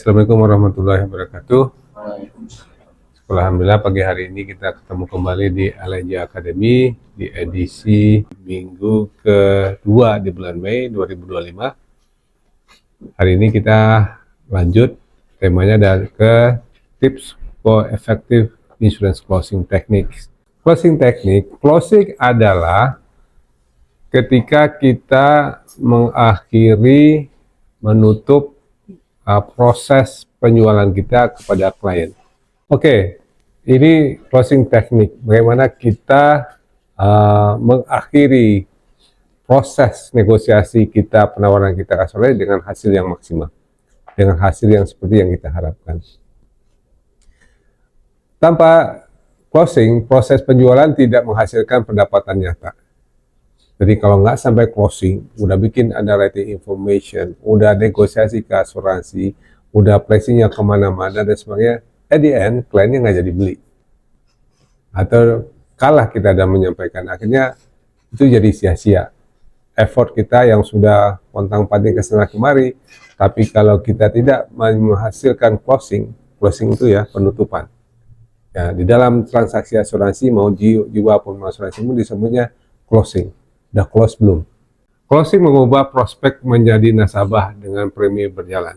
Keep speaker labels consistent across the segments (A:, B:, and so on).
A: Assalamualaikum warahmatullahi wabarakatuh. Alhamdulillah pagi hari ini kita ketemu kembali di Aleja Academy di edisi minggu kedua di bulan Mei 2025. Hari ini kita lanjut temanya dari ke tips for effective insurance closing techniques. Closing adalah ketika kita menutup proses penjualan kita kepada klien. Oke, ini closing teknik. Bagaimana kita mengakhiri proses negosiasi kita, penawaran kita ke klien dengan hasil yang maksimal, dengan hasil yang seperti yang kita harapkan. Tanpa closing, proses penjualan tidak menghasilkan pendapatan nyata. Jadi kalau nggak sampai closing, udah bikin underwriting information, udah negosiasi ke asuransi, udah pricingnya kemana-mana dan sebagainya, at the end, kliennya nggak jadi beli. Atau kalah kita dalam menyampaikan, akhirnya itu jadi sia-sia. Effort kita yang sudah pontang-panting kesana kemari, tapi kalau kita tidak menghasilkan closing itu ya penutupan. Ya, di dalam transaksi asuransi, mau jiwa pun asuransi pun disebutnya closing. Udah close belum? Closing mengubah prospek menjadi nasabah dengan premi berjalan.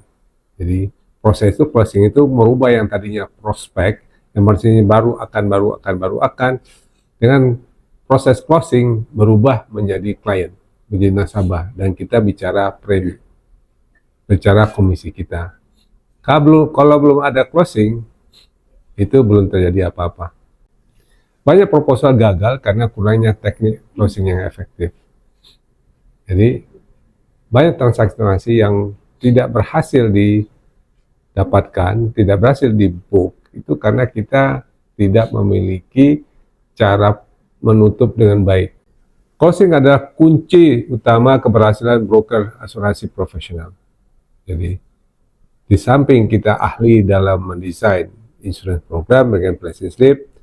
A: Jadi proses itu closing itu merubah yang tadinya prospek, yang maksudnya baru akan, dengan proses closing berubah menjadi klien, menjadi nasabah, dan kita bicara premi, bicara komisi kita. Kalau belum ada closing, itu belum terjadi apa-apa. Banyak proposal gagal karena kurangnya teknik closing yang efektif. Jadi banyak transaksi yang tidak berhasil didapatkan, tidak berhasil di-book, itu karena kita tidak memiliki cara menutup dengan baik. Closing adalah kunci utama keberhasilan broker asuransi profesional. Jadi di samping kita ahli dalam mendesain insurance program dengan pricing slip,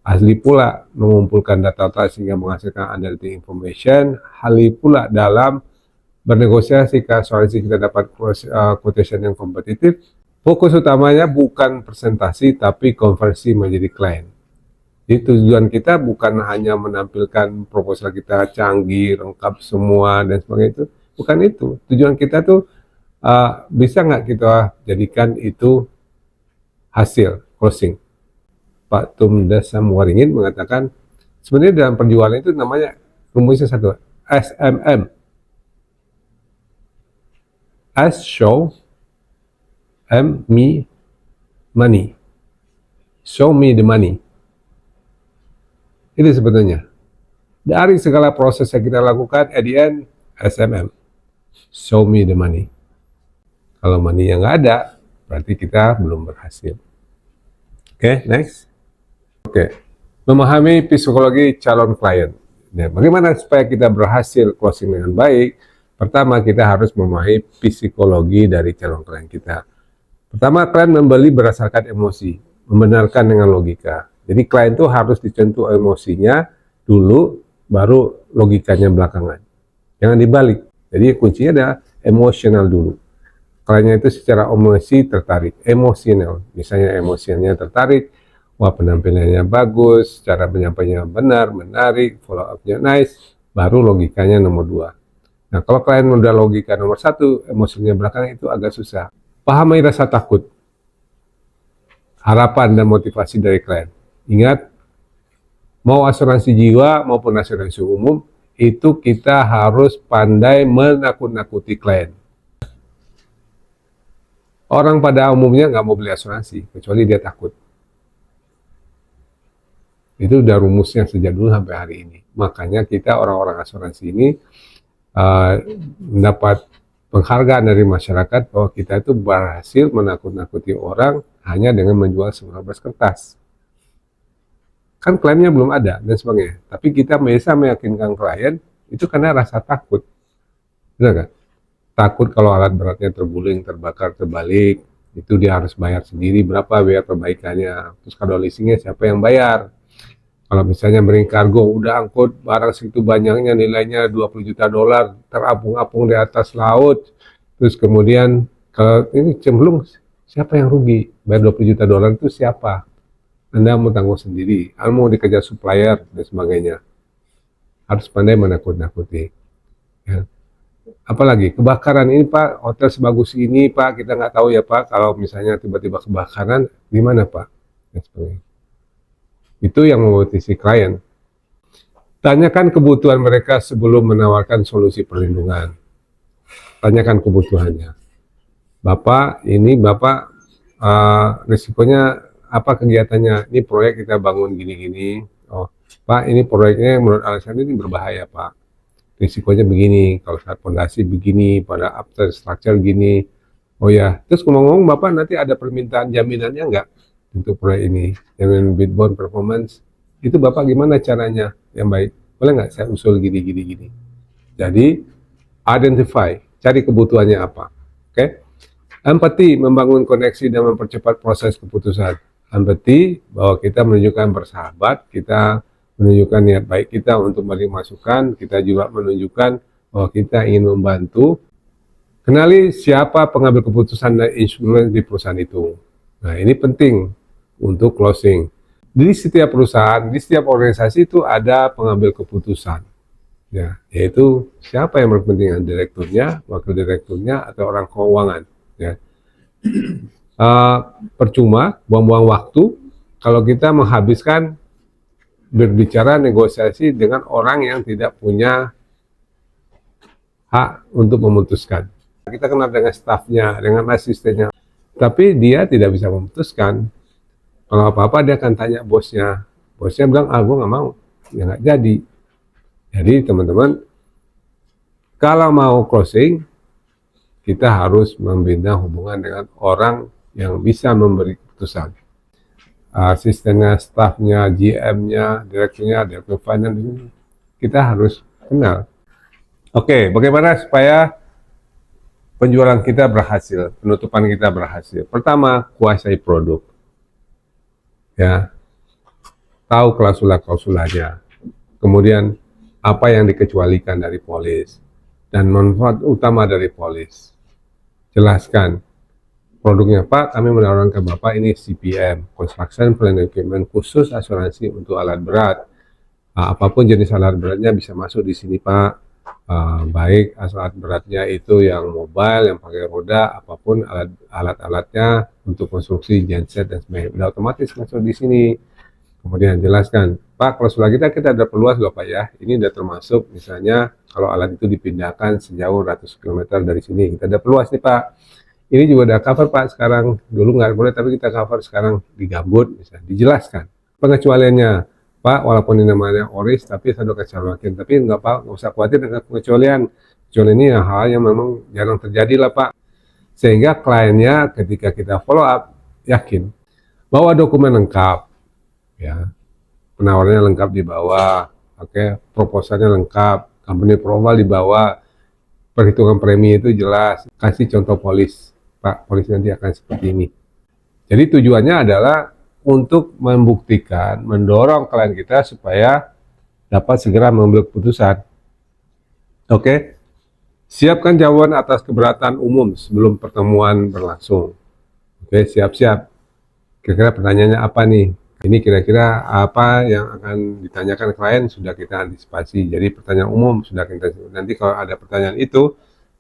A: ahli pula mengumpulkan data sehingga menghasilkan underwriting information, ahli pula dalam bernegosiasi ke asuransi kita dapat quotation yang kompetitif. Fokus utamanya bukan presentasi tapi konversi menjadi klien. Jadi tujuan kita bukan hanya menampilkan proposal kita canggih, lengkap semua dan sebagainya, itu bukan itu. Tujuan kita tuh bisa nggak kita jadikan itu hasil closing. Pak Tumdasam Waringin mengatakan sebenarnya dalam penjualan itu namanya rumusnya satu, SMM. S show, M me money. Show me the money. Itu sebetulnya. Dari segala proses yang kita lakukan, at the end, SMM. Show me the money. Kalau money yang nggak ada, berarti kita belum berhasil. Oke, next. Oke, memahami psikologi calon klien. Nah, bagaimana supaya kita berhasil closing dengan baik? Pertama, kita harus memahami psikologi dari calon klien kita. Pertama, klien membeli berdasarkan emosi, membenarkan dengan logika. Jadi klien itu harus disentuh emosinya dulu, baru logikanya belakangan. Jangan dibalik. Jadi kuncinya adalah emosional dulu. Kliennya itu secara emosi tertarik, emosional. Misalnya emosinya tertarik, wah penampilannya bagus, cara penyampaiannya benar, menarik, follow up-nya nice, baru logikanya nomor 2. Nah kalau klien udah logika nomor 1, emosinya belakang itu agak susah. Pahami rasa takut, harapan dan motivasi dari klien. Ingat, mau asuransi jiwa maupun asuransi umum, itu kita harus pandai menakut-nakuti klien. Orang pada umumnya nggak mau beli asuransi, kecuali dia takut. Itu udah rumusnya sejak dulu sampai hari ini. Makanya kita orang-orang asuransi ini mendapat penghargaan dari masyarakat bahwa kita itu berhasil menakut-nakuti orang hanya dengan menjual 19 kertas. Kan klaimnya belum ada dan sebagainya. Tapi kita bisa meyakinkan klien itu karena rasa takut. Benar kan? Takut kalau alat beratnya terguling, terbakar, terbalik, itu dia harus bayar sendiri berapa biaya perbaikannya. Terus kalau leasingnya siapa yang bayar? Kalau misalnya marine cargo udah angkut barang segitu banyaknya nilainya 20 juta dolar terapung-apung di atas laut, terus kemudian kalau ini cemplung Siapa yang rugi? Bayar 20 juta dolar itu siapa? Anda mau tanggung sendiri, Anda mau dikejar supplier dan sebagainya. Harus pandai menakut-nakuti. Ya. Apalagi kebakaran ini Pak, hotel sebagus ini Pak, kita nggak tahu ya Pak, kalau misalnya tiba-tiba kebakaran, gimana Pak? Dan sebagainya. Itu yang memotivasi klien. Tanyakan kebutuhan mereka sebelum menawarkan solusi perlindungan. Tanyakan kebutuhannya. Bapak, ini Bapak risikonya apa kegiatannya? Ini proyek kita bangun gini-gini. Oh, Pak, ini proyeknya menurut alasan ini berbahaya Pak. Risikonya begini, kalau saat fondasi begini, pada after structure gini. Oh ya, terus ngomong-ngomong Bapak nanti ada permintaan jaminannya nggak untuk proyek ini? Jaminan bid-bond performance. Itu Bapak gimana caranya yang baik? Boleh nggak saya usul gini. Jadi, identify, cari kebutuhannya apa. Oke? Empati, membangun koneksi dan mempercepat proses keputusan. Empati, bahwa kita menunjukkan bersahabat, kita menunjukkan niat baik kita untuk memberi masukan, kita juga menunjukkan bahwa kita ingin membantu. Kenali siapa pengambil keputusan dan influence di perusahaan itu. Nah, ini penting untuk closing. Di setiap perusahaan, di setiap organisasi itu ada pengambil keputusan. Ya, yaitu siapa yang berkepentingan, direkturnya, wakil direkturnya, atau orang keuangan. Ya. Percuma buang-buang waktu kalau kita menghabiskan berbicara negosiasi dengan orang yang tidak punya hak untuk memutuskan. Kita kenal dengan stafnya, dengan asistennya, tapi dia tidak bisa memutuskan. Kalau apa-apa dia akan tanya bosnya. Bosnya bilang, gue nggak mau. Ya nggak jadi. Jadi teman-teman, kalau mau closing, kita harus membina hubungan dengan orang yang bisa memberi keputusan. Asistennya, stafnya, GM-nya, direkturnya, direktur finance, kita harus kenal. Oke, bagaimana supaya penjualan kita berhasil, penutupan kita berhasil? Pertama, kuasai produk. Ya, tahu klausula-klausulanya. Kemudian, apa yang dikecualikan dari polis dan manfaat utama dari polis. Jelaskan produknya, Pak, kami menawarkan ke Bapak ini CPM, Construction Plan Equipment, khusus asuransi untuk alat berat. Apapun jenis alat beratnya bisa masuk di sini, Pak. Baik alat beratnya itu yang mobile, yang pakai roda, apapun alat-alatnya untuk konstruksi genset dan sebagainya, udah otomatis masuk di sini. Kemudian jelaskan, Pak, klausul kita udah perluas loh Pak ya, ini udah termasuk misalnya kalau alat itu dipindahkan sejauh ratus kilometer dari sini, kita udah perluas nih Pak. Ini juga udah cover Pak sekarang, dulu nggak boleh tapi kita cover sekarang di gambut, misalnya dijelaskan. Pengecualiannya, Pak, walaupun ini namanya ORIS, tapi saya udah kecualikan, tapi nggak Pak, nggak usah khawatir dengan pengecualian. Kecuali ini hal yang memang jarang terjadi lah Pak. Sehingga kliennya ketika kita follow up, yakin bahwa dokumen lengkap, ya, penawarannya lengkap di bawah, proposalnya lengkap, company profile di bawah, perhitungan premi itu jelas, kasih contoh polis, Pak, polis nanti akan seperti ini. Jadi tujuannya adalah untuk membuktikan, mendorong klien kita supaya dapat segera mengambil keputusan. Oke, siapkan jawaban atas keberatan umum sebelum pertemuan berlangsung. Oke, siap-siap. Kira-kira pertanyaannya apa nih? Ini kira-kira apa yang akan ditanyakan klien sudah kita antisipasi. Jadi pertanyaan umum sudah kita antisipasi. Nanti kalau ada pertanyaan itu,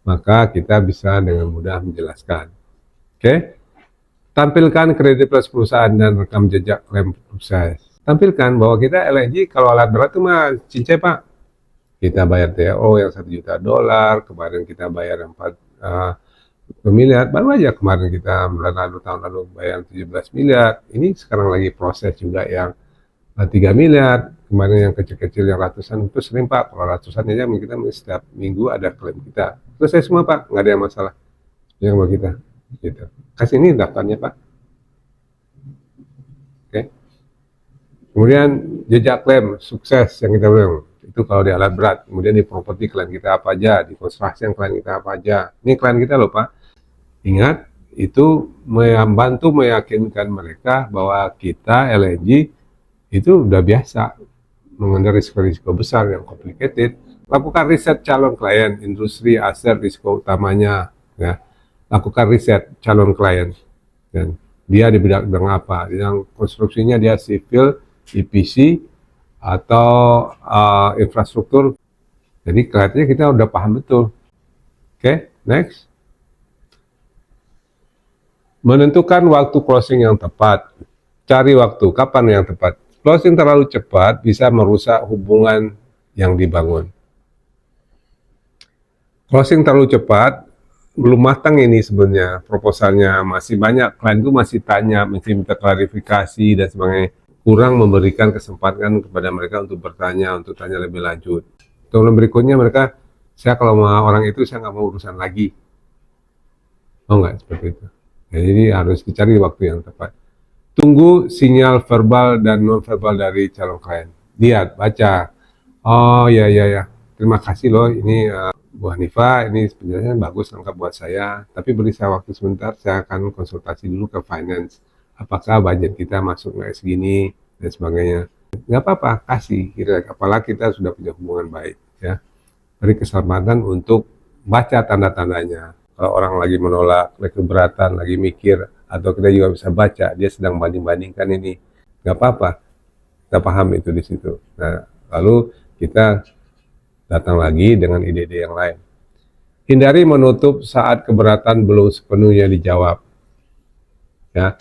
A: maka kita bisa dengan mudah menjelaskan. Oke? Tampilkan kredibilitas perusahaan dan rekam jejak klaim sukses. Tampilkan bahwa kita LNG kalau alat berat itu mah cincai Pak. Kita bayar TO yang 1 juta dolar, kemarin kita bayar 4 miliar, baru aja kemarin kita bulan lalu, tahun lalu bayar 17 miliar, ini sekarang lagi proses juga yang 3 miliar, kemarin yang kecil-kecil yang ratusan itu sering Pak, kalau ratusan aja kita setiap minggu ada klaim kita, selesai semua Pak, nggak ada yang masalah yang mau kita gitu. Kasih ini daftarnya Pak. Oke. Kemudian jejak klaim sukses yang kita bilang itu kalau di alat berat, kemudian di properti klien kita apa aja, di construction klien kita apa aja, ini klien kita loh Pak. Ingat, itu membantu meyakinkan mereka bahwa kita LNG itu udah biasa mengenai risiko-risiko besar yang complicated. Lakukan riset calon klien, industri, aset, risiko utamanya, ya. Lakukan riset calon klien. Dan dia di bidang apa? Bidang konstruksinya dia civil, EPC, atau infrastruktur. Jadi kelihatannya kita udah paham betul. Oke, next. Menentukan waktu closing yang tepat. Cari waktu, kapan yang tepat. Closing terlalu cepat bisa merusak hubungan yang dibangun. Closing terlalu cepat, belum matang ini sebenarnya proposalnya, masih banyak, klien itu masih tanya, masih minta klarifikasi dan sebagainya. Kurang memberikan kesempatan kepada mereka untuk bertanya, untuk tanya lebih lanjut. Tahun berikutnya mereka, saya kalau sama orang itu saya nggak mau urusan lagi. Oh nggak seperti itu. Ya, jadi harus dicari waktu yang tepat. Tunggu sinyal verbal dan non verbal dari calon klien. Lihat, baca. Oh ya ya ya. Terima kasih loh. Ini Bu Hanifa. Ini penjelasan bagus lengkap buat saya. Tapi beri saya waktu sebentar. Saya akan konsultasi dulu ke finance. Apakah budget kita masuk nggak segini dan sebagainya. Nggak apa-apa. Kasih. Apalagi kita sudah punya hubungan baik. Ya. Beri kesempatan untuk baca tanda-tandanya. Kalau orang lagi menolak, lagi keberatan, lagi mikir, atau kita juga bisa baca, dia sedang banding-bandingkan ini. Nggak apa-apa, kita paham itu di situ. Nah, lalu kita datang lagi dengan ide-ide yang lain. Hindari menutup saat keberatan belum sepenuhnya dijawab. Ya,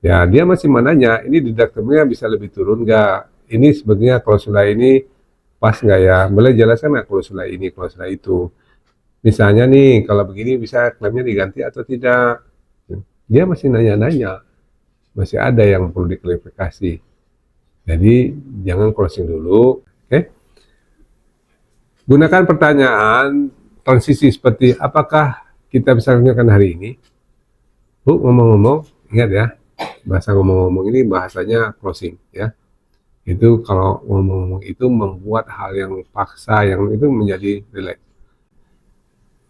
A: ya dia masih menanya, ini deductible-nya bisa lebih turun nggak? Ini sebetulnya klausul ini pas nggak ya? Boleh jelaskan nggak klausul ini, klausul itu? Misalnya nih, kalau begini bisa klaimnya diganti atau tidak? Dia masih nanya-nanya, masih ada yang perlu diklarifikasi. Jadi jangan closing dulu, oke? Gunakan pertanyaan transisi seperti apakah kita bisa kerjakan hari ini? Bu, ngomong-ngomong, ingat ya, bahasa ngomong-ngomong ini bahasanya closing ya. Itu kalau ngomong-ngomong itu membuat hal yang paksa, yang itu menjadi relax.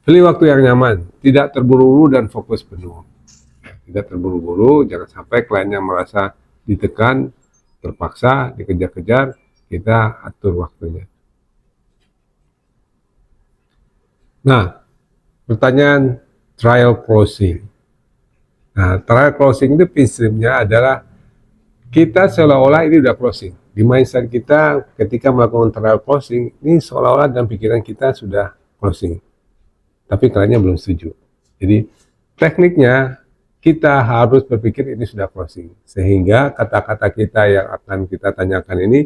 A: Pilih waktu yang nyaman, tidak terburu-buru dan fokus penuh. Tidak terburu-buru, jangan sampai kliennya merasa ditekan, terpaksa, dikejar-kejar, kita atur waktunya. Nah, pertanyaan trial closing. Nah, trial closing itu prinsipnya adalah kita seolah-olah ini udah closing. Di mindset kita ketika melakukan trial closing, ini seolah-olah dalam pikiran kita sudah closing. Tapi kliennya belum setuju. Jadi tekniknya kita harus berpikir ini sudah closing. Sehingga kata-kata kita yang akan kita tanyakan ini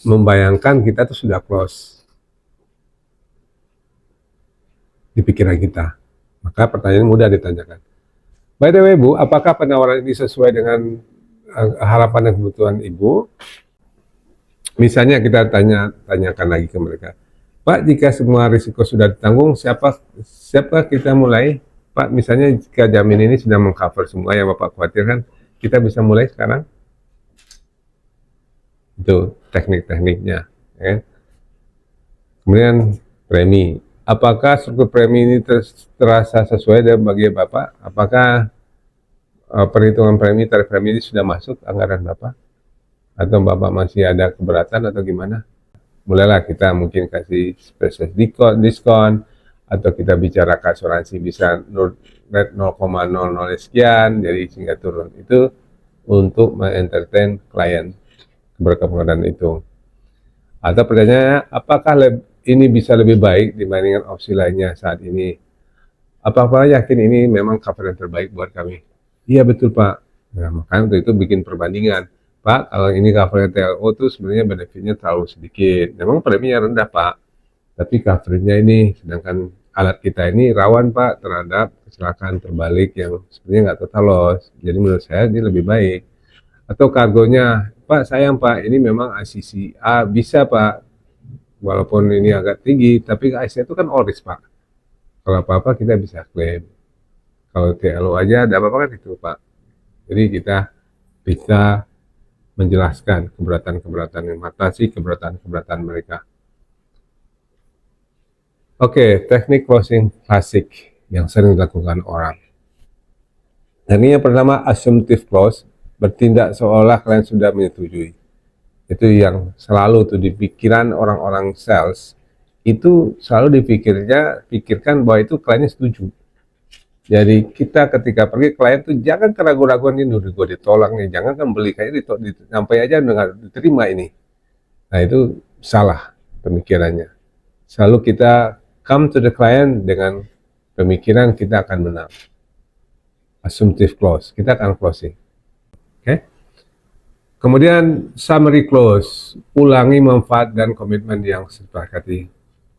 A: membayangkan kita tuh sudah close di pikiran kita. Maka pertanyaan mudah ditanyakan. By the way Bu, apakah penawaran ini sesuai dengan harapan dan kebutuhan Ibu? Misalnya kita tanyakan lagi ke mereka. Pak, jika semua risiko sudah ditanggung, siapa kita mulai? Pak, misalnya jika jamin ini sudah mengcover semua yang Bapak khawatirkan, kita bisa mulai sekarang? Itu teknik-tekniknya. Ya. Kemudian premi. Apakah struktur premi ini terasa sesuai dengan bagi Bapak? Apakah perhitungan premi, tarif premi ini sudah masuk anggaran Bapak? Atau Bapak masih ada keberatan atau gimana? Mulailah kita mungkin kasih spesial diskon, atau kita bicara ke asuransi bisa rate 0,00 sekian, jadi sehingga turun. Itu untuk mengentertain klien berkepentingan itu. Atau pertanyaannya, apakah ini bisa lebih baik dibandingkan opsi lainnya saat ini? Apakah yakin ini memang cover yang terbaik buat kami? Iya betul Pak. Nah, makanya untuk itu bikin perbandingan. Pak, kalau ini cover TLO itu sebenarnya benefitnya terlalu sedikit. Memang preminya rendah Pak, tapi covernya ini, sedangkan alat kita ini rawan Pak terhadap kecelakaan terbalik yang sebenarnya nggak total loss. Jadi menurut saya ini lebih baik. Atau kargonya, Pak sayang Pak, ini memang ICC A bisa Pak, walaupun ini agak tinggi, tapi ICC itu kan all risk Pak. Kalau apa-apa kita bisa klaim. Kalau TLO aja ada apa-apa kan itu Pak. Jadi kita bisa menjelaskan keberatan-keberatan yang mengatasi keberatan-keberatan mereka. Oke, teknik closing klasik yang sering dilakukan orang. Dan ini yang pertama, assumptive close, bertindak seolah kalian sudah menyetujui. Itu yang selalu tuh di pikiran orang-orang sales, itu selalu pikirkan bahwa itu kliennya setuju. Jadi kita ketika pergi klien tuh jangan keraguan-raguan ini udah gue ditolak nih, jangan kan beli kayaknya sampai aja udah nggak diterima ini. Nah itu salah pemikirannya. Selalu kita come to the client dengan pemikiran kita akan menang. Assumptive clause, kita akan closing. Oke? Okay? Kemudian summary clause, ulangi manfaat dan komitmen yang disepakati.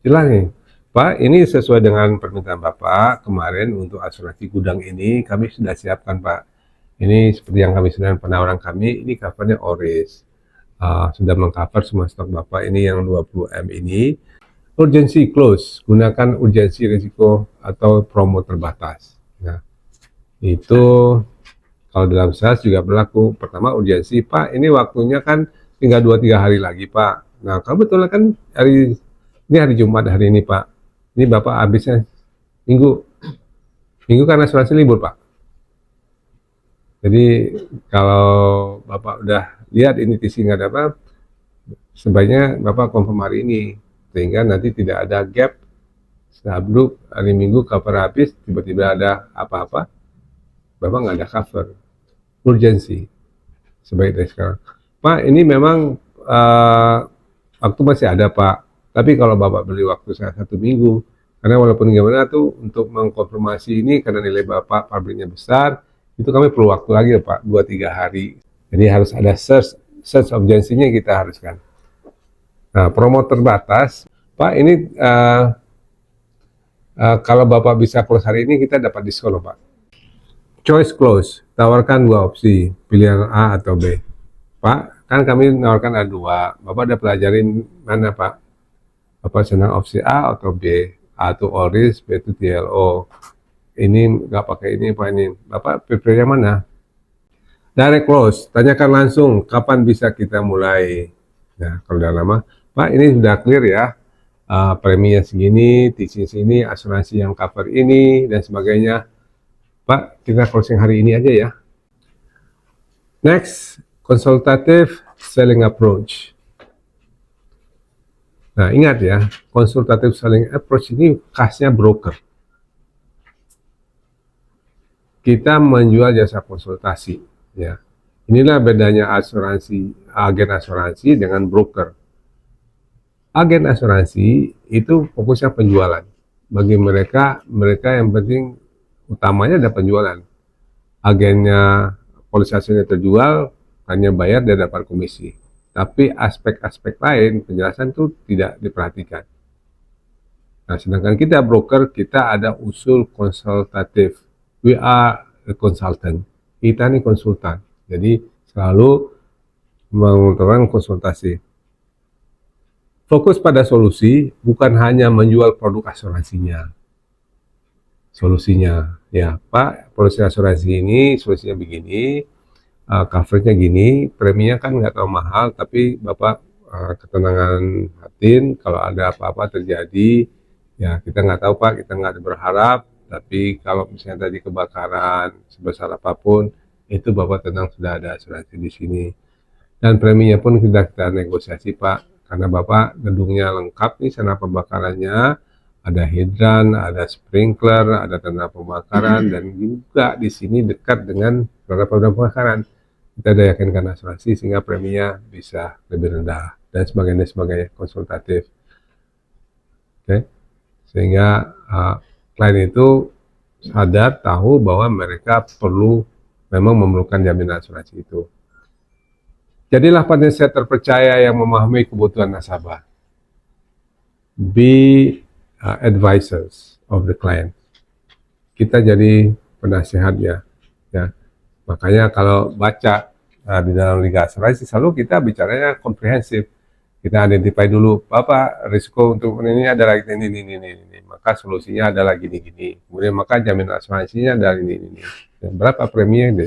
A: Ulangi, Pak, ini sesuai dengan permintaan Bapak kemarin untuk asuransi gudang ini kami sudah siapkan Pak. Ini seperti yang kami sedang penawaran kami, ini covernya ORIS. Sudah mengcover semua stok Bapak ini yang 20M ini. Urgency clause, gunakan urgensi risiko atau promo terbatas. Nah, itu kalau dalam SaaS juga berlaku. Pertama urgensi, Pak ini waktunya kan tinggal 2-3 hari lagi Pak. Nah kebetulan kan ini hari Jumat hari ini Pak. Ini Bapak habisnya Minggu karena asuransi libur Pak. Jadi kalau Bapak udah lihat ini TC nggak ada apa, sebaiknya Bapak confirm hari ini. Sehingga nanti tidak ada gap. Sabluk hari Minggu cover habis, tiba-tiba ada apa-apa, Bapak nggak ada cover. Urgensi sebaik dari sekarang. Pak, ini memang waktu masih ada Pak. Tapi kalau Bapak beli waktu saya 1 minggu, karena walaupun gimana tuh untuk mengkonfirmasi ini karena nilai Bapak pabriknya besar, itu kami perlu waktu lagi ya Pak, 2-3 hari. Jadi harus ada search urgensinya kita haruskan. Nah, promo terbatas, Pak ini kalau Bapak bisa close hari ini kita dapat diskon loh Pak. Choice clause, tawarkan 2 opsi, pilihan A atau B. Pak, kan kami menawarkan ada 2. Bapak udah pelajarin mana Pak? Bapak senang opsi A atau B? A itu ORIS, B itu TLO. Ini nggak pakai ini Pak ini. Bapak prefer yang mana? Direct clause, tanyakan langsung kapan bisa kita mulai. Nah, kalau udah lama, Pak ini sudah clear ya. Preminya segini, TC segini, asuransi yang cover ini, dan sebagainya. Pak, kita closing hari ini aja ya. Next, consultative selling approach. Nah, ingat ya, consultative selling approach ini khasnya broker. Kita menjual jasa konsultasi, ya. Inilah bedanya agen asuransi dengan broker. Agen asuransi itu fokusnya penjualan. Bagi mereka yang penting utamanya ada penjualan. Agennya polis hasilnya terjual, hanya bayar dan dapat komisi. Tapi aspek-aspek lain penjelasan itu tidak diperhatikan. Nah, sedangkan kita broker, kita ada usul konsultatif. We are a consultant. Kita nih konsultan. Jadi selalu mengutamakan konsultasi. Fokus pada solusi, bukan hanya menjual produk asuransinya. Solusinya, ya Pak, polisi asuransi ini solusinya begini, coverage-nya gini, preminya kan nggak terlalu mahal, tapi Bapak ketenangan hati kalau ada apa-apa terjadi, ya kita nggak tahu Pak, kita nggak berharap, tapi kalau misalnya tadi kebakaran sebesar apapun, itu Bapak tenang sudah ada asuransi di sini. Dan preminya pun sudah kita negosiasi Pak, karena Bapak gedungnya lengkap nih sana pembakarannya, ada hidran, ada sprinkler, ada tanda pembakaran, dan juga di sini dekat dengan pemadam kebakaran. Kita udah yakinkan asuransi sehingga preminya bisa lebih rendah dan sebagainya konsultatif. Oke, sehingga klien itu sadar tahu bahwa mereka memang memerlukan jaminan asuransi itu. Jadilah penasihat terpercaya yang memahami kebutuhan nasabah. Be advisors of the client. Kita jadi penasihatnya, ya. Makanya kalau baca di dalam Liga Asuransi selalu kita bicaranya komprehensif. Kita identify dulu, Bapak risiko untuk ini adalah ini. Maka solusinya adalah gini. Kemudian maka jaminan asuransinya adalah ini. Dan berapa preminya?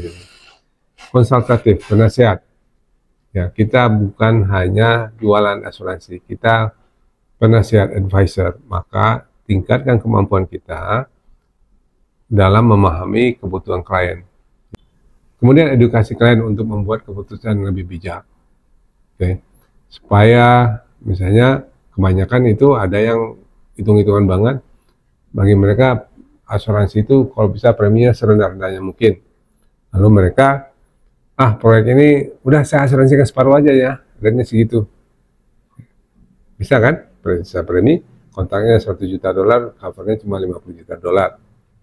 A: Konsultatif, penasihat. Ya, kita bukan hanya jualan asuransi, kita penasihat advisor, maka tingkatkan kemampuan kita dalam memahami kebutuhan klien. Kemudian edukasi klien untuk membuat keputusan lebih bijak. Oke. Supaya misalnya kebanyakan itu ada yang hitung-hitungan banget, bagi mereka asuransi itu kalau bisa preminya serendah-rendahnya mungkin. Lalu mereka, proyek ini udah saya asuransikan separuh aja ya, rate-nya segitu. Bisa kan? Bisa premi, kontraknya 100 juta dolar, covernya cuma 50 juta dolar.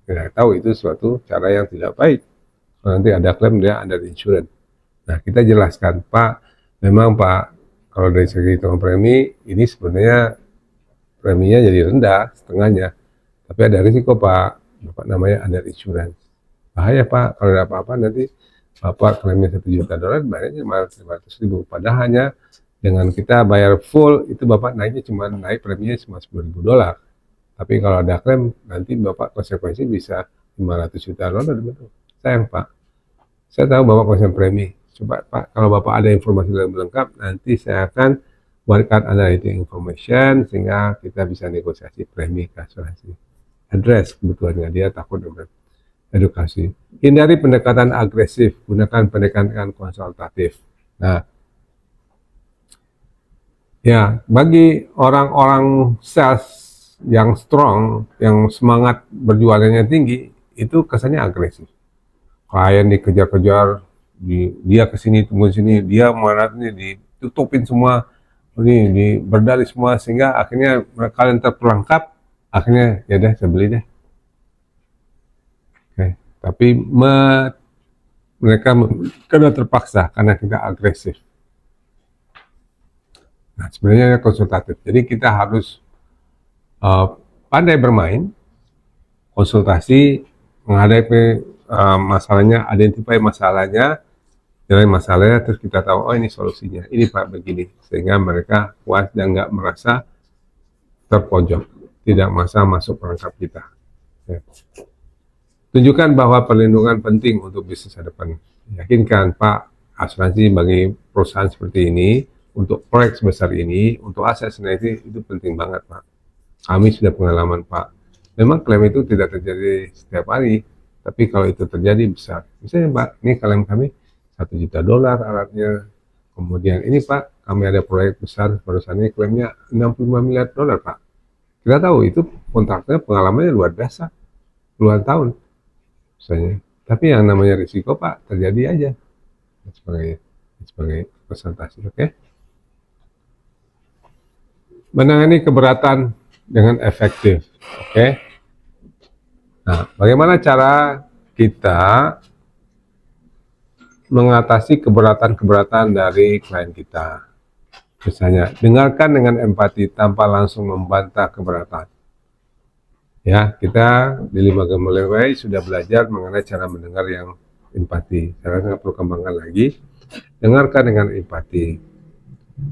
A: Kita tahu itu suatu cara yang tidak baik. Kalau nanti ada klaim dia under insurance. Nah, kita jelaskan, Pak, memang Pak, kalau dari segi hitungan premi, ini sebenarnya preminya jadi rendah, setengahnya. Tapi ada risiko Pak, Bapak namanya under insurance. Bahaya Pak, kalau ada apa-apa nanti Bapak klaimnya 1 juta dolar, bayarnya cuma 500 ribu. Padahal hanya dengan kita bayar full, itu Bapak naiknya cuma naik preminya cuma 10 ribu dolar. Tapi kalau ada klaim, nanti Bapak konsekuensi bisa 500 juta dolar. Sayang Pak, saya tahu Bapak konsen premi. Coba Pak, kalau Bapak ada informasi lebih lengkap, nanti saya akan buatkan underwriting information sehingga kita bisa negosiasi premi ke asuransi. Address kebutuhannya, dia takut dengan edukasi. Hindari pendekatan agresif, gunakan pendekatan konsultatif. Nah, ya bagi orang-orang sales yang strong, yang semangat berjualannya tinggi, itu kesannya agresif. Klien dikejar-kejar, dia kesini tunggu sini, dia mana ini ditutupin semua, ini berdalih semua, sehingga akhirnya kalian terperangkap, akhirnya ya deh saya beli deh. Oke. Tapi mereka karena terpaksa karena kita agresif. Nah, sebenarnya konsultatif. Jadi kita harus pandai bermain, konsultasi, menghadapi masalahnya, identify masalahnya, nilai masalahnya, terus kita tahu, oh ini solusinya, ini Pak begini, sehingga mereka puas dan nggak merasa terpojok, tidak merasa masuk perangkap kita. Ya. Tunjukkan bahwa perlindungan penting untuk bisnis ke depan. Yakinkan Pak, asuransi bagi perusahaan seperti ini, untuk proyek sebesar ini, untuk aset senilai itu penting banget Pak. Kami sudah pengalaman Pak. Memang klaim itu tidak terjadi setiap hari, tapi kalau itu terjadi besar. Misalnya Pak, ini klaim kami 1 juta dolar alatnya. Kemudian ini Pak, kami ada proyek besar, perusahaan ini klaimnya 65 miliar dolar Pak. Kita tahu itu kontraknya pengalamannya luar biasa, puluhan tahun misalnya. Tapi yang namanya risiko Pak, terjadi aja. Sebagai presentasi, oke? Menangani keberatan dengan efektif, oke? Nah, bagaimana cara kita mengatasi keberatan-keberatan dari klien kita? Misalnya, dengarkan dengan empati tanpa langsung membantah keberatan. Ya, kita di 5 Gemulai sudah belajar mengenai cara mendengar yang empati. Saya nggak perlu kembangkan lagi. Dengarkan dengan empati.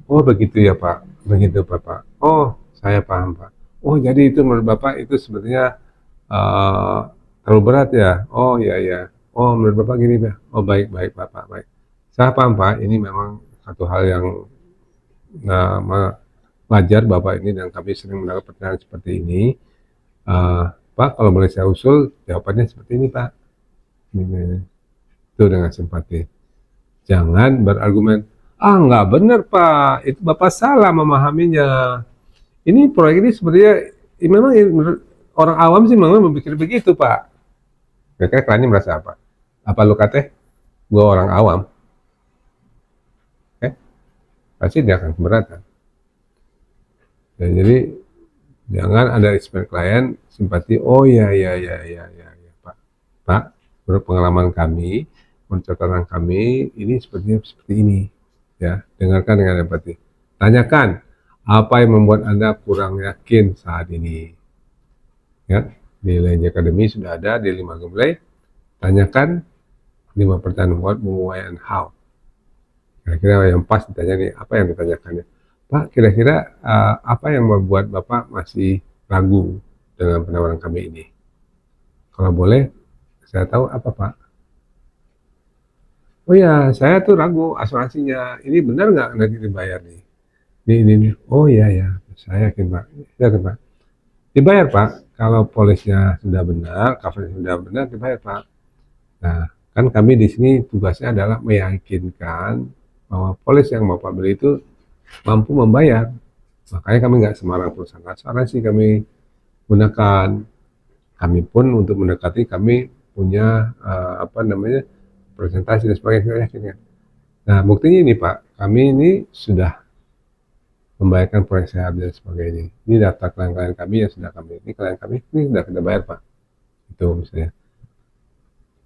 A: Oh begitu ya Pak, begitu Bapak. Oh saya paham Pak. Oh jadi itu menurut Bapak itu sebetulnya terlalu berat ya. Oh iya ya. Oh menurut Bapak gini Pak. Oh baik Bapak baik. Saya paham Pak. Ini memang satu hal yang wajar Bapak ini dan kami sering mendapat pertanyaan seperti ini. Pak kalau boleh saya usul jawabannya seperti ini Pak. Ini. Itu dengan simpati. Jangan berargumen. Nggak benar Pak, itu Bapak salah memahaminya. Ini proyek ini sebenarnya, memang orang awam sih memang berpikir begitu Pak. Mereka kliennya merasa apa? Apa lu kata? Gua orang awam. Oke? Pasti dia akan keberatan. Ya, jadi jangan ada respect klien, simpati. Oh ya Pak. Pak, menurut pengalaman kami, menurut catatan kami, ini sepertinya seperti ini. Ya, dengarkan dengan empati. Tanyakan apa yang membuat Anda kurang yakin saat ini. Ya, di Lenji Academy sudah ada di 5 Gemulai. Tanyakan 5 pertanyaan what, why, and how. Kira-kira yang pas ditanya nih, apa yang ditanyakannya? Pak, kira-kira apa yang membuat Bapak masih ragu dengan penawaran kami ini? Kalau boleh, saya tahu apa Pak? Oh ya, saya tuh ragu asuransinya. Ini benar nggak nanti dibayar nih? Ini. Oh iya ya, saya yakin Pak. Yakin Pak. Dibayar Pak. Kalau polisnya sudah benar, covernya sudah benar, dibayar Pak. Nah, kan kami di sini tugasnya adalah meyakinkan bahwa polis yang Bapak beli itu mampu membayar. Makanya kami nggak sembarang perusahaan asuransi kami gunakan. Kami pun untuk mendekati, kami punya presentasi dan sebagainya. Nah, buktinya ini Pak, kami ini sudah membayarkan proyek sehat dan sebagainya. Ini data klien-klien kami yang sudah kami, ini klien kami ini sudah kita bayar Pak. Itu misalnya.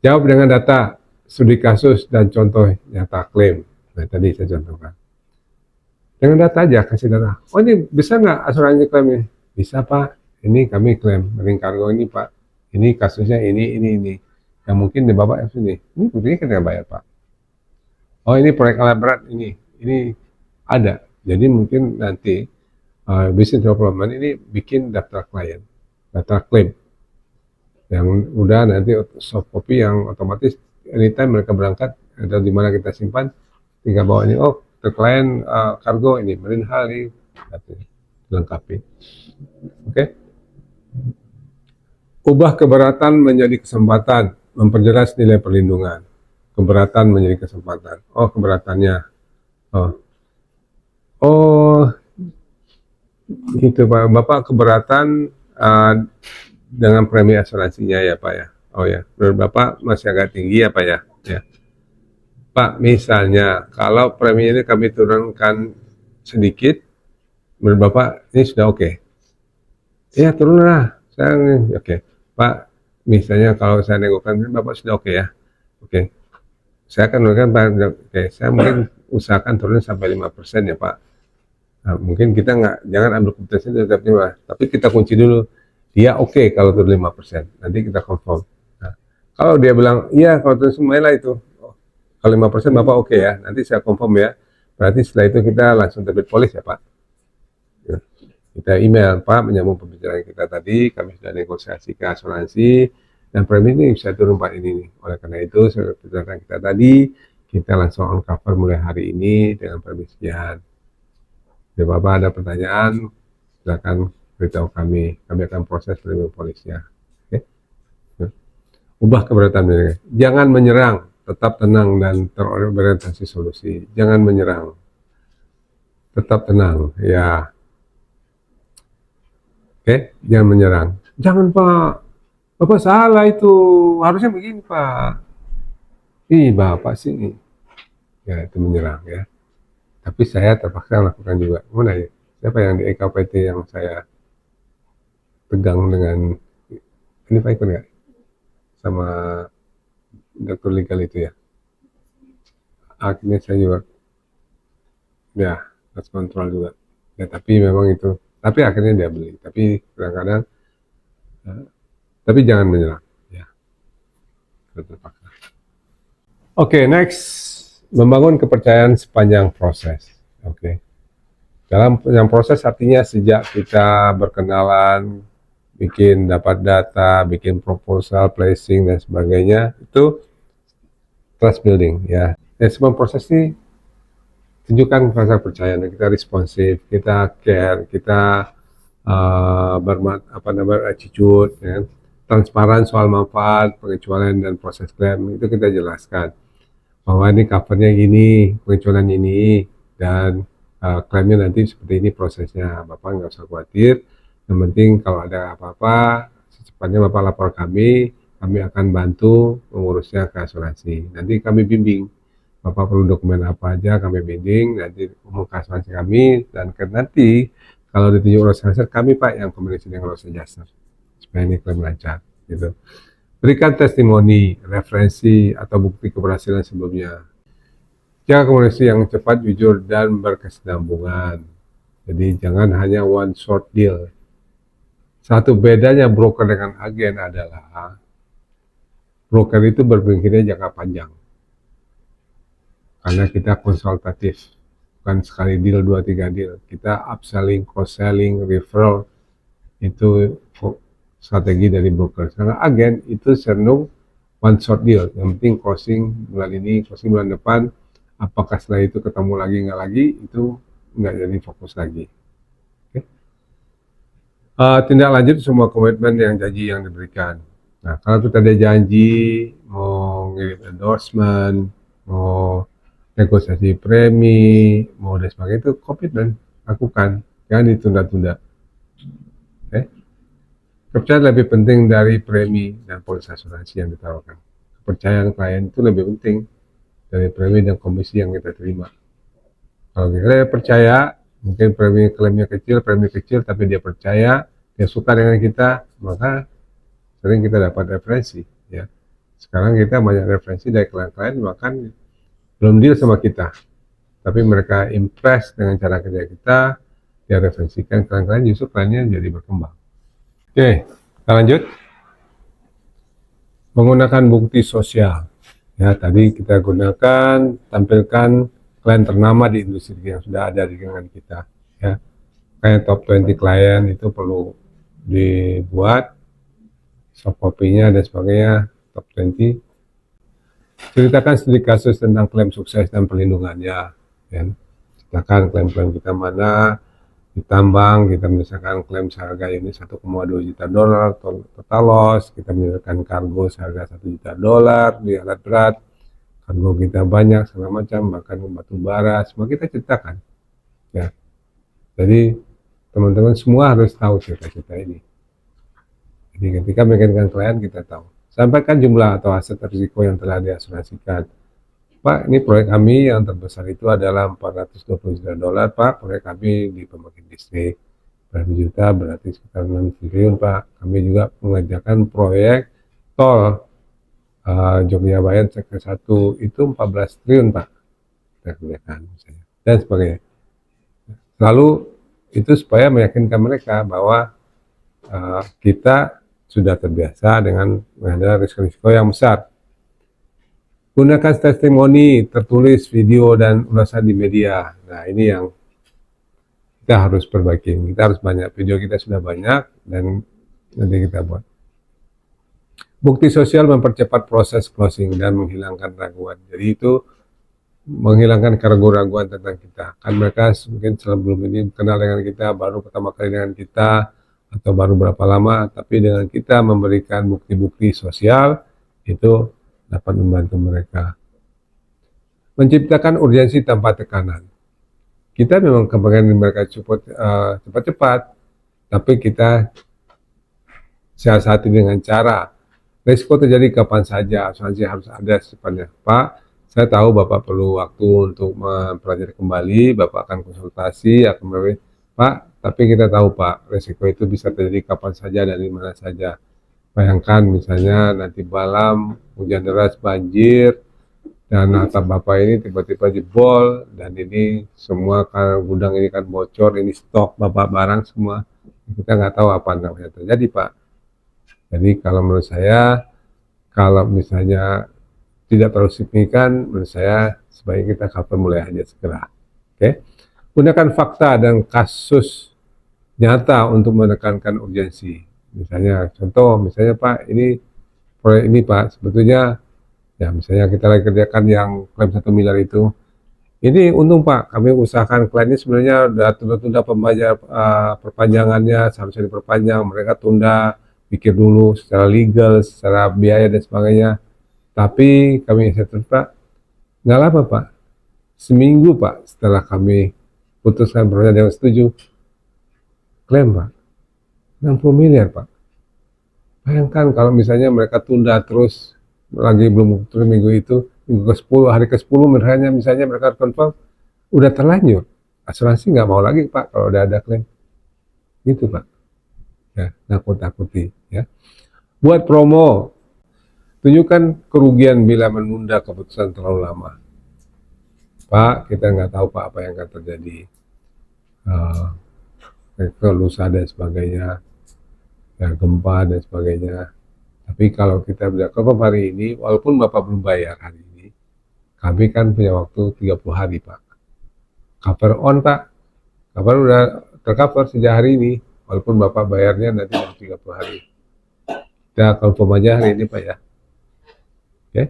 A: Jawab dengan data studi kasus dan contoh nyata klaim. Nah, tadi saya contohkan. Dengan data aja, kasih data. Oh, ini bisa nggak asuransi klaim ini? Bisa Pak, ini kami klaim Marine Cargo ini Pak. Ini kasusnya ini. Yang mungkin di Bapak ini buktinya kita bayar Pak. Oh, ini proyek alat berat ini ada. Jadi mungkin nanti business development ini bikin daftar klien, daftar klaim yang udah nanti soft copy yang otomatis anytime mereka berangkat atau di mana kita simpan, tinggal bawa ini, oh ke klien kargo ini Marine Hal ini dilengkapi. Oke. Ubah keberatan menjadi kesempatan, memperjelas nilai perlindungan. Keberatan menjadi kesempatan. Oh, keberatannya. Oh, gitu Pak. Bapak keberatan dengan premi asuransinya ya Pak ya. Oh ya, menurut Bapak masih agak tinggi ya Pak ya. Ya. Pak, misalnya kalau premi ini kami turunkan sedikit, menurut Bapak ini sudah oke. Ya turunlah. Oke. Pak, misalnya kalau saya negokan, Bapak sudah oke ya. Oke. Saya akan menurunkan Pak. Oke, saya mungkin usahakan turun sampai 5% ya Pak. Nah, mungkin kita jangan ambil keputusan itu tetapnya, tapi kita kunci dulu. Dia oke kalau turun 5%. Nanti kita confirm. Nah, kalau dia bilang, iya kalau turun semuanya itu. Kalau 5% Bapak oke ya. Nanti saya confirm ya. Berarti setelah itu kita langsung terbit polis ya Pak. Ya. Kita email, Pak, menyambung pembicaraan kita tadi, kami sudah negosiasi ke asuransi, dan premi ini bisa turun Pak ini nih. Oleh karena itu, seperti pembicaraan kita tadi, kita langsung on cover mulai hari ini dengan premi sekian. Jika Bapak ada pertanyaan, silakan beritahu kami akan proses premi polisnya. Oke? Ubah keberatan. Jangan menyerang, tetap tenang dan terorientasi solusi. Jangan menyerang, tetap tenang, ya. Oke, jangan menyerang. Jangan Pak, Bapak salah itu, harusnya begini Pak. Ih Bapak sih, ya itu menyerang ya. Tapi saya terpaksa lakukan juga. Mana ya? Siapa yang di EKPT yang saya pegang dengan ini Pak ikut nggak? Sama dokter legal itu ya. Akhirnya saya juga, ya, harus kontrol juga. Ya tapi memang itu. Tapi akhirnya dia beli. Tapi kadang-kadang, tapi jangan menyerang. Ya, terpaksa. Oke, next, membangun kepercayaan sepanjang proses. Oke. Dalam yang proses artinya sejak kita berkenalan, bikin dapat data, bikin proposal, placing dan sebagainya, itu trust building ya. Dan semua proses ini tunjukkan rasa percaya, kita responsif, kita care, kita attitude, ya. Transparan soal manfaat, pengecualian dan proses klaim itu kita jelaskan bahwa ini covernya gini, pengecualian ini, dan klaimnya nanti seperti ini prosesnya. Bapak nggak usah khawatir. Yang penting kalau ada apa-apa, secepatnya Bapak lapor kami akan bantu mengurusnya ke asuransi. Nanti kami bimbing. Bapak perlu dokumen apa aja, kami bimbing, nanti umum ke asuransi kami, dan nanti kalau ditunjuk oleh asuransi, kami Pak yang komunikasi dengan oleh adjuster, supaya ini klaim lancar. Gitu. Berikan testimoni, referensi, atau bukti keberhasilan sebelumnya. Jaga komunikasi yang cepat, jujur, dan berkesinambungan. Jadi jangan hanya one short deal. Satu bedanya broker dengan agen adalah broker itu berpikirnya jangka panjang. Karena kita konsultatif, bukan sekali deal, 2-3 deal. Kita upselling, cross-selling, referral, itu strategi dari broker. Karena agen itu cenderung one shot deal. Yang penting closing bulan ini, closing bulan depan. Apakah setelah itu ketemu lagi nggak lagi, itu nggak jadi fokus lagi. Okay. Tindak lanjut semua komitmen yang janji yang diberikan. Nah, kalau kita ada janji, mau ngirim endorsement, mau negosiasi premi, mau dan sebagainya, itu komitmen, lakukan. Jangan ditunda-tunda. Okay. Kepercayaan lebih penting dari premi dan polis asuransi yang ditawarkan. Kepercayaan klien itu lebih penting dari premi dan komisi yang kita terima. Kalau kita percaya, mungkin klaimnya kecil, premi kecil, tapi dia percaya, dia suka dengan kita, maka sering kita dapat referensi. Ya. Sekarang kita banyak referensi dari klien-klien, bahkan belum deal sama kita, tapi mereka impress dengan cara kerja kita, dia referensikan klien-klien, justru kliennya jadi berkembang. Oke, kita lanjut. Menggunakan bukti sosial. Ya, tadi kita gunakan, tampilkan klien ternama di industri yang sudah ada di dengan kita. Ya, kayak top 20 klien itu perlu dibuat soft copy-nya dan sebagainya, top 20. Ceritakan studi kasus tentang klaim sukses dan perlindungannya. Ya. Ceritakan klaim-klaim kita mana, ditambang, kita menyelesaikan klaim seharga ini 1,2 juta dolar total loss, kita menyelesaikan kargo seharga 1 juta dolar di alat berat, kargo kita banyak segala macam, bahkan batu bara, semua kita ceritakan. Ya. Jadi teman-teman semua harus tahu cerita-cerita ini. Jadi ketika meyakinkan klien kita tahu. Sampaikan jumlah atau aset risiko yang telah diasuransikan. Pak, ini proyek kami yang terbesar itu adalah 420 juta dolar, Pak. Proyek kami di pembangkit listrik. Berarti juta, berarti sekitar 6 triliun, Pak. Kami juga mengerjakan proyek tol Jogja-Bayan sektor 1 itu 14 triliun, Pak. Kita kerjakan misalnya. Dan sebagainya. Lalu itu supaya meyakinkan mereka bahwa kita sudah terbiasa dengan menghadapi risiko-risiko yang besar. Gunakan testimoni, tertulis, video, dan ulasan di media. Nah, ini yang kita harus perbaiki. Kita harus banyak. Video kita sudah banyak, dan nanti kita buat. Bukti sosial mempercepat proses closing dan menghilangkan raguan. Jadi itu menghilangkan keraguan-raguan tentang kita. Kan mereka mungkin sebelum ini kenal dengan kita, baru pertama kali dengan kita, atau baru berapa lama, tapi dengan kita memberikan bukti-bukti sosial, itu dapat membantu mereka. Menciptakan urgensi tanpa tekanan. Kita memang kepengen mereka cepat-cepat, tapi kita siasati dengan cara. Risiko terjadi kapan saja, asuransi harus ada secepatnya. Pak, saya tahu Bapak perlu waktu untuk mempelajari kembali, Bapak akan konsultasi, Pak, tapi kita tahu Pak, risiko itu bisa terjadi kapan saja dan di mana saja. Bayangkan misalnya nanti malam hujan deras, banjir, dan atap Bapak ini tiba-tiba jebol, dan ini semua gudang ini kan bocor, ini stok Bapak barang semua, kita nggak tahu apa yang terjadi Pak. Jadi kalau menurut saya, kalau misalnya tidak terlalu signifikan, menurut saya sebaiknya kita cover mulai aja segera. Oke? Gunakan fakta dan kasus nyata untuk menekankan urgensi. Misalnya contoh, misalnya Pak, ini proyek ini Pak, sebetulnya ya misalnya kita lagi kerjakan yang klaim 1 miliar itu, ini untung Pak, kami usahakan klien ini sebenarnya udah tunda-tunda perpanjangannya, seharusnya diperpanjang, mereka tunda, pikir dulu secara legal, secara biaya dan sebagainya, tapi kami settle Pak, nggak lama Pak, seminggu Pak setelah kami putuskan perjanjian yang setuju, klaim Pak, 60 miliar Pak. Bayangkan kalau misalnya mereka tunda terus, lagi belum turun minggu itu, minggu ke-10, hari ke-10 misalnya mereka confirm, udah terlanjur. Asuransi nggak mau lagi Pak kalau udah ada klaim. Gitu Pak. Ya, nakut-nakuti. Ya. Buat promo, tunjukkan kerugian bila menunda keputusan terlalu lama. Pak, kita nggak tahu Pak apa yang akan terjadi. Lusa dan sebagainya, ya, gempa dan sebagainya. Tapi kalau kita bilang confirm hari ini, walaupun Bapak belum bayar hari ini, kami kan punya waktu 30 hari Pak. Cover on Pak, cover udah tercover sejak hari ini, walaupun Bapak bayarnya nanti dalam 30 hari. Kita confirm aja hari ini Pak ya. Oke.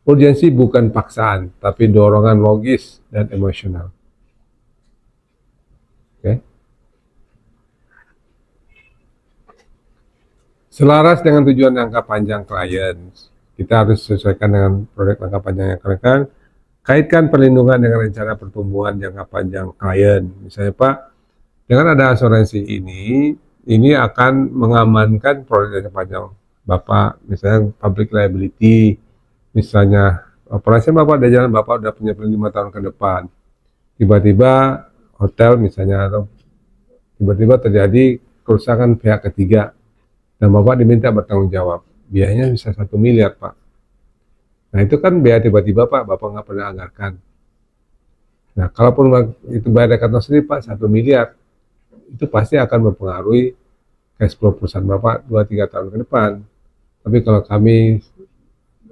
A: Urgensi bukan paksaan, tapi dorongan logis dan emosional. Oke. Selaras dengan tujuan jangka panjang klien, kita harus sesuaikan dengan proyek jangka panjang yang klien. Kaitkan perlindungan dengan rencana pertumbuhan jangka panjang klien. Misalnya Pak, dengan ada asuransi ini, ini akan mengamankan produk jangka panjang Bapak, misalnya public liability, misalnya operasi Bapak ada jalan, Bapak udah punya 5 tahun ke depan, tiba-tiba hotel misalnya, atau tiba-tiba terjadi kerusakan pihak ketiga, dan Bapak diminta bertanggung jawab, biayanya bisa 1 miliar Pak. Nah itu kan biaya tiba-tiba Pak, Bapak nggak pernah anggarkan. Nah kalaupun itu bayar dari kantong sendiri Pak, 1 miliar, itu pasti akan mempengaruhi cash flow perusahaan Bapak 2-3 tahun ke depan. Tapi kalau kami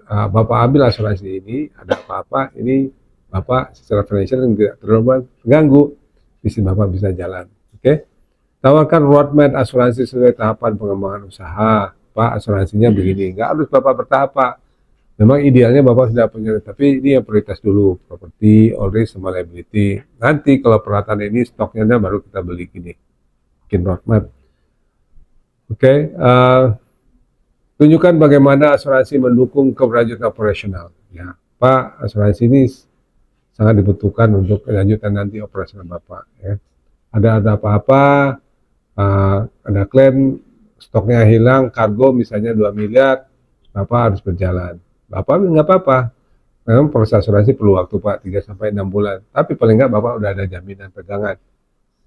A: Bapak ambil asuransi ini, ada apa-apa, ini Bapak secara financial tidak terlalu terganggu, bisnis Bapak bisa jalan. Oke? Tawarkan roadmap asuransi sesuai tahapan pengembangan usaha. Pak, asuransinya begini. Nggak harus Bapak bertahap, Pak. Memang idealnya Bapak sudah punya, tapi ini yang prioritas dulu. Properti, all risk, sama liability. Nanti kalau peralatan ini stoknya baru kita beli gini. Bikin roadmap. Oke, tunjukkan bagaimana asuransi mendukung keberlanjutan operasional. Ya, Pak, asuransi ini sangat dibutuhkan untuk kelanjutan nanti operasional Bapak. Ya. Ada apa-apa, ada klaim, stoknya hilang, kargo misalnya 2 miliar, Bapak harus berjalan. Bapak nggak apa-apa. Memang proses asuransi perlu waktu Pak, 3-6 bulan. Tapi paling nggak Bapak udah ada jaminan pegangan.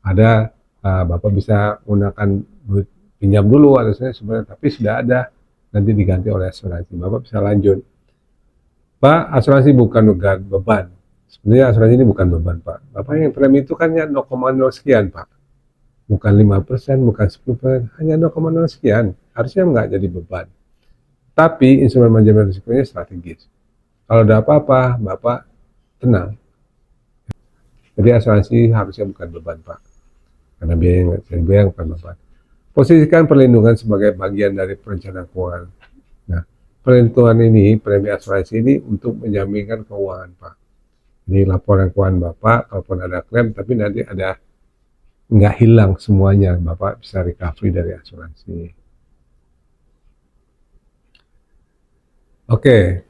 A: Ada, Bapak bisa menggunakan duit pinjam dulu harusnya sebenarnya, tapi sudah ada, nanti diganti oleh asuransi, Bapak bisa lanjut. Pak, asuransi bukan beban. Sebenarnya asuransi ini bukan beban Pak. Bapak yang premi itu kan 0,0 sekian Pak. Bukan 5%, bukan 10%, hanya 0,0 sekian. Harusnya nggak jadi beban. Tapi instrumen manajemen risikonya strategis. Kalau ada apa-apa, Bapak tenang. Jadi asuransi harusnya bukan beban Pak. Karena biaya yang bukan beban. Posisikan perlindungan sebagai bagian dari perencanaan keuangan. Nah, perlindungan ini, premi asuransi ini untuk menjaminkan keuangan Pak. Ini laporan keuangan Bapak, kalaupun ada klaim, tapi nanti ada nggak hilang semuanya, Bapak bisa recovery dari asuransi. Oke,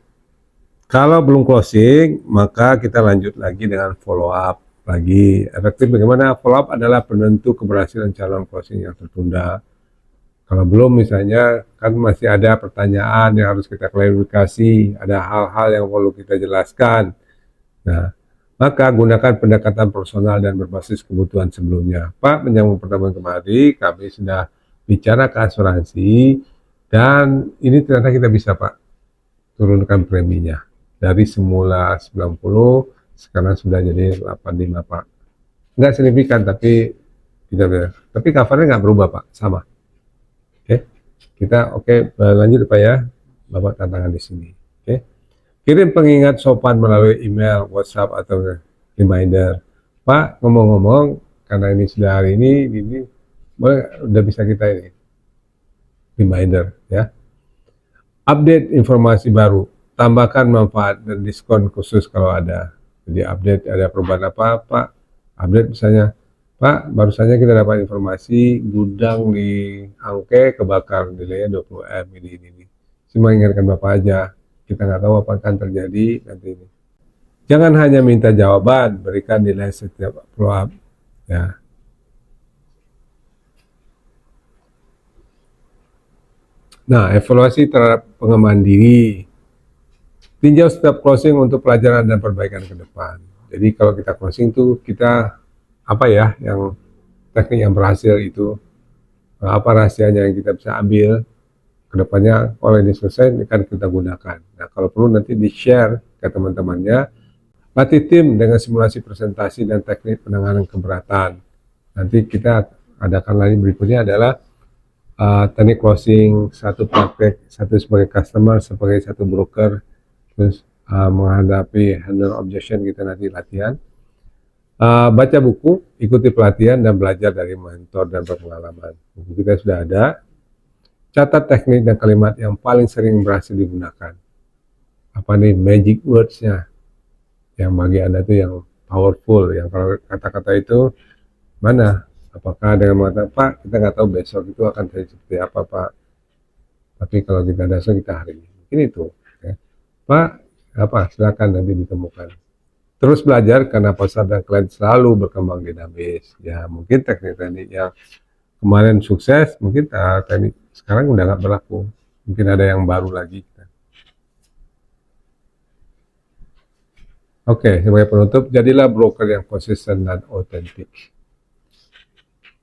A: kalau belum closing, maka kita lanjut lagi dengan follow up lagi. Efektif bagaimana? Follow up adalah penentu keberhasilan calon closing yang tertunda. Kalau belum misalnya, kan masih ada pertanyaan yang harus kita klarifikasi, ada hal-hal yang perlu kita jelaskan. Nah, maka gunakan pendekatan personal dan berbasis kebutuhan sebelumnya. Pak, menyambung pertemuan kemarin, kami sudah bicara ke asuransi, dan ini ternyata kita bisa Pak, turunkan preminya. Dari semula 90, sekarang sudah jadi 85 Pak. Nggak signifikan, tapi tidak, tapi covernya nggak berubah Pak, sama. Oke, kita lanjut Pak ya, Bapak tantangan di sini. Oke, kirim pengingat sopan melalui email, WhatsApp atau reminder. Pak, ngomong-ngomong, karena ini sudah hari ini udah bisa kita ini reminder ya. Update informasi baru, tambahkan manfaat dan diskon khusus kalau ada. Jadi update ada perubahan apa Pak? Update misalnya, Pak, baru saja kita dapat informasi gudang di Angke kebakar, nilainya 20 M ini. Cuma ingatkan Bapak aja, kita nggak tahu apa akan terjadi nanti ini. Jangan hanya minta jawaban, berikan nilai setiap follow up. Ya. Nah, evaluasi terhadap pengembangan diri. Tinjau setiap closing untuk pelajaran dan perbaikan ke depan. Jadi kalau kita closing itu kita apa ya yang teknik yang berhasil itu, apa rahasianya yang kita bisa ambil ke depannya, kalau ini selesai ini kan kita gunakan. Nah, kalau perlu nanti di-share ke teman-temannya. Latih tim dengan simulasi presentasi dan teknik penanganan keberatan. Nanti kita adakan lagi berikutnya adalah teknik closing, satu praktek, satu sebagai customer, sebagai satu broker, terus menghadapi handle objection kita nanti latihan. Baca buku, ikuti pelatihan dan belajar dari mentor dan berpengalaman. Buku kita sudah ada. Catat teknik dan kalimat yang paling sering berhasil digunakan. Apa nih magic words-nya? Yang bagi Anda itu yang powerful, yang kalau kata-kata itu mana? Apakah dengan mengatakan, Pak, kita nggak tahu besok itu akan terjadi seperti apa, Pak. Tapi kalau kita dasar kita hari ini, mungkin itu. Ya. Pak, silakan nanti ditemukan. Terus belajar karena pasar dan klien selalu berkembang dinamis. Ya, mungkin teknik-teknik yang kemarin sukses, mungkin teknik sekarang udah nggak berlaku, mungkin ada yang baru lagi. Oke, sebagai penutup, jadilah broker yang konsisten dan otentik.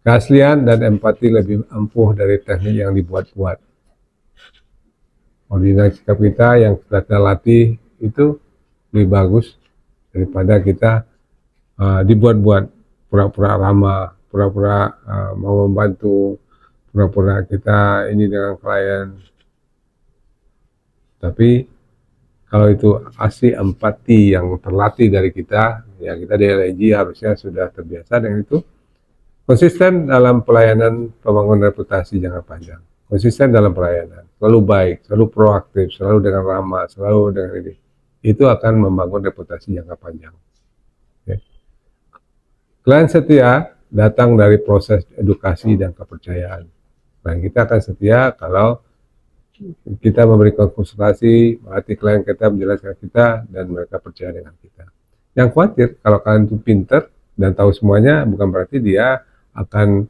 A: Keaslian dan empati lebih ampuh dari teknik yang dibuat-buat. Ordinal sikap kita yang sudah kita latih itu lebih bagus daripada kita dibuat-buat, pura-pura ramah, pura-pura mau membantu, pura-pura kita ini dengan klien. Tapi kalau itu asli empati yang terlatih dari kita, ya kita di LNG harusnya sudah terbiasa dengan itu. Konsisten dalam pelayanan, pembangun reputasi jangka panjang. Konsisten dalam pelayanan, selalu baik, selalu proaktif, selalu dengan ramah, selalu dengan ini. Itu akan membangun reputasi jangka panjang. Okay. Klien setia datang dari proses edukasi dan kepercayaan. Nah, kita akan setia kalau kita memberikan konsultasi, melatih klien kita, menjelaskan kita, dan mereka percaya dengan kita. Yang khawatir, kalau kalian itu pinter dan tahu semuanya, bukan berarti dia akan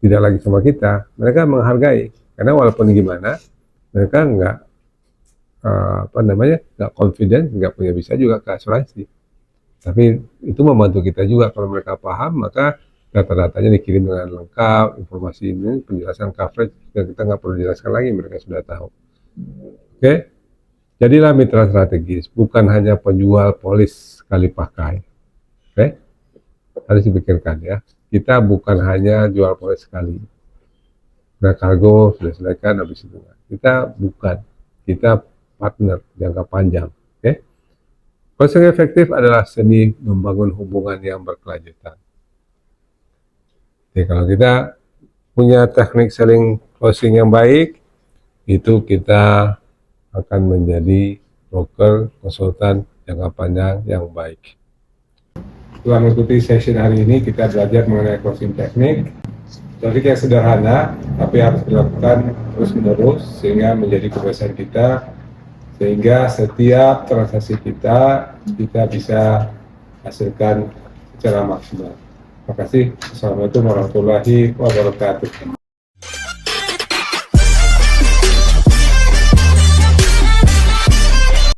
A: tidak lagi sama kita. Mereka menghargai, karena walaupun gimana, mereka nggak nggak confident, nggak punya bisa juga ke asuransi. Tapi itu membantu kita juga kalau mereka paham, maka data-datanya dikirim dengan lengkap, informasi ini, penjelasan coverage, dan kita nggak perlu jelaskan lagi, mereka sudah tahu. Oke, jadilah mitra strategis, bukan hanya penjual polis sekali pakai. Oke, harus dipikirkan ya, kita bukan hanya jual polis sekali. Nah, kargo sudah selesai, habis itu kita bukan, kita partner jangka panjang. Oke, closing efektif adalah seni membangun hubungan yang berkelanjutan. Jadi kalau kita punya teknik selling closing yang baik, itu kita akan menjadi broker, konsultan jangka panjang yang baik. Setelah mengikuti sesi hari ini, kita belajar mengenai closing teknik. Teknik yang sederhana, tapi harus dilakukan terus-menerus sehingga menjadi kebiasaan kita, sehingga setiap transaksi kita bisa hasilkan secara maksimal. Terima kasih. Assalamualaikum warahmatullahi wabarakatuh.